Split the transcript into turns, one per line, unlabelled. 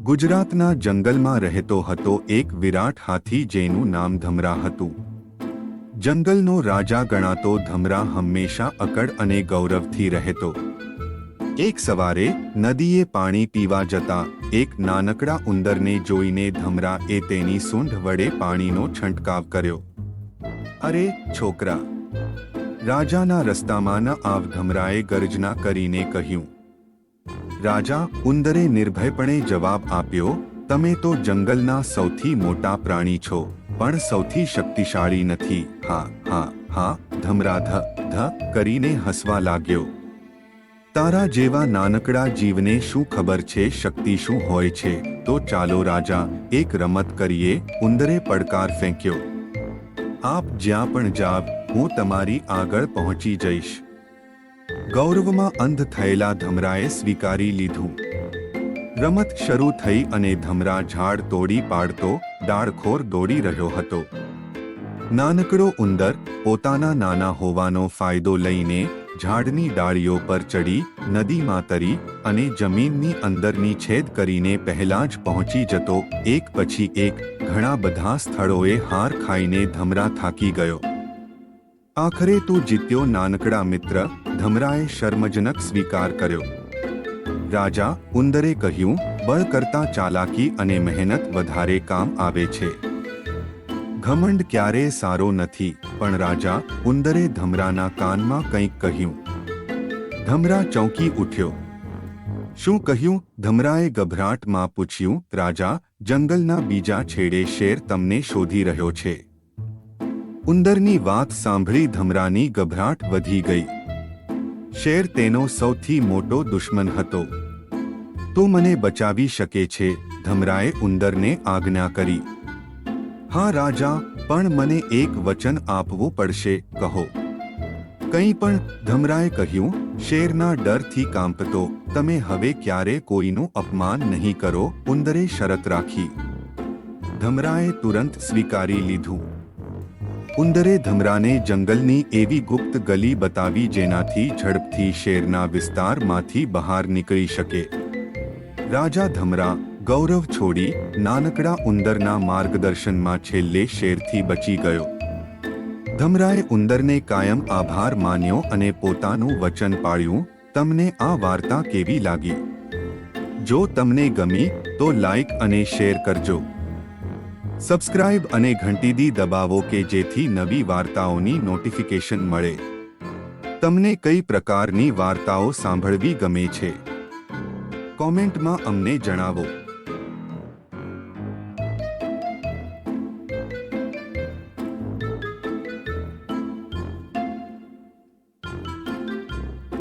ગુજરાતના જંગલમાં રહેતો હતો એક વિરાટ હાથી જેનું નામ ધમરા હતું. જંગલનો રાજા ગણાતો ધમરા હંમેશા અકડ અને ગૌરવથી રહેતો. એક સવારે નદીએ પાણી પીવા જતા એક નાનકડા ઉંદરને જોઈને ધમરાએ તેની સૂંઢ વડે પાણીનો છંટકાવ કર્યો. અરે છોકરા, રાજાના રસ્તામાં ન આવ, ધમરાએ ગર્જના કરીને કહ્યું. રાજા, ઉંદરે નિર્ભયપણે જવાબ આપ્યો, તમે તો જંગલના સૌથી મોટા પ્રાણી છો, પણ સૌથી શક્તિશાળી નથી. હા હા હા, ધમરા ધ કરીને હસવા લાગ્યો. તારા જેવા નાનકડા જીવને શું ખબર છે શક્તિ શું હોય છે? તો ચાલો રાજા, એક રમત કરીએ. ઉંદરે પડકાર ફેંક્યો. આપ જ્યાં પણ જાવ, હું તમારી આગળ પહોંચી જઈશ. ગૌરવમાં અંધ થયેલા ધમરાએ સ્વીકારી લીધું. રમત શરૂ થઈ અને ધમરા ઝાડ તોડી પાડતો ડાળખોર દોડી રહ્યો હતો. નાનકડો ઉંદર પોતાના નાના હોવાનો ફાયદો લઈને ઝાડની ડાળીઓ પર ચડી, નદીમાં તરી અને જમીનની અંદરની છેદ કરીને પહેલા જ પહોંચી જતો. એક પછી એક ઘણા બધા સ્થળોએ હાર ખાઈને ધમરા થાકી ગયો. આખરે તું જીત્યો નાનકડા મિત્ર, ધમરાએ શર્મજનક સ્વીકાર કર્યો. રાજા, ઉંદરે કહ્યું, બળ કરતાં ચાલાકી અને મહેનત વધારે કામ આવે છે. ઘમંડ ક્યારેય સારો નથી. પણ રાજા, ઉંદરે ધમરાના કાનમાં કંઈક કહ્યું. ધમરા ચોંકી ઉઠ્યો. શું કહ્યું? ધમરાએ ગભરાટમાં પૂછ્યું. રાજા, જંગલના બીજા છેડે શેર તમને શોધી રહ્યો છે. ઉંદરની વાત સાંભળી ધમરાની ગભરાટ વધી ગઈ. શેર તેનો સૌથી મોટો દુશ્મન હતો. તો મને બચાવી શકે છે? ધમરાએ ઉંદરને આજ્ઞા કરી. હા રાજા, પણ મને એક વચન આપવું પડશે. કહો. કંઈ પણ, ધમરાએ કહ્યું. શેરના ડરથી કાંપતો, તમે હવે ક્યારે કોઈનું અપમાન નહીં કરો, ઉંદરે શરત રાખી. ધમરાએ તુરંત સ્વીકારી લીધું. ઉંદરે ધમરાને જંગલની એવી ગુપ્ત ગલી બતાવી જેનાથી ઝડપથી શેરના વિસ્તારમાંથી બહાર નીકળી શકે. રાજા ધમરા ગૌરવ છોડી નાનકડા ઉંદરના માર્ગદર્શનમાં છેલ્લે શેરથી બચી ગયો. ધમરાએ ઉંદરને કાયમ આભાર માન્યો અને પોતાનું વચન પાળ્યું. તમને આ વાર્તા કેવી લાગી? જો તમને ગમી તો લાઈક અને શેર કરજો. સબસ્ક્રાઇબ અને ઘંટીડી દબાવો કે જેથી નવી વાર્તાઓની નોટિફિકેશન મળે. તમને કઈ પ્રકારની વાર્તાઓ સાંભળવી ગમે છે? કોમેન્ટમાં અમને જણાવો.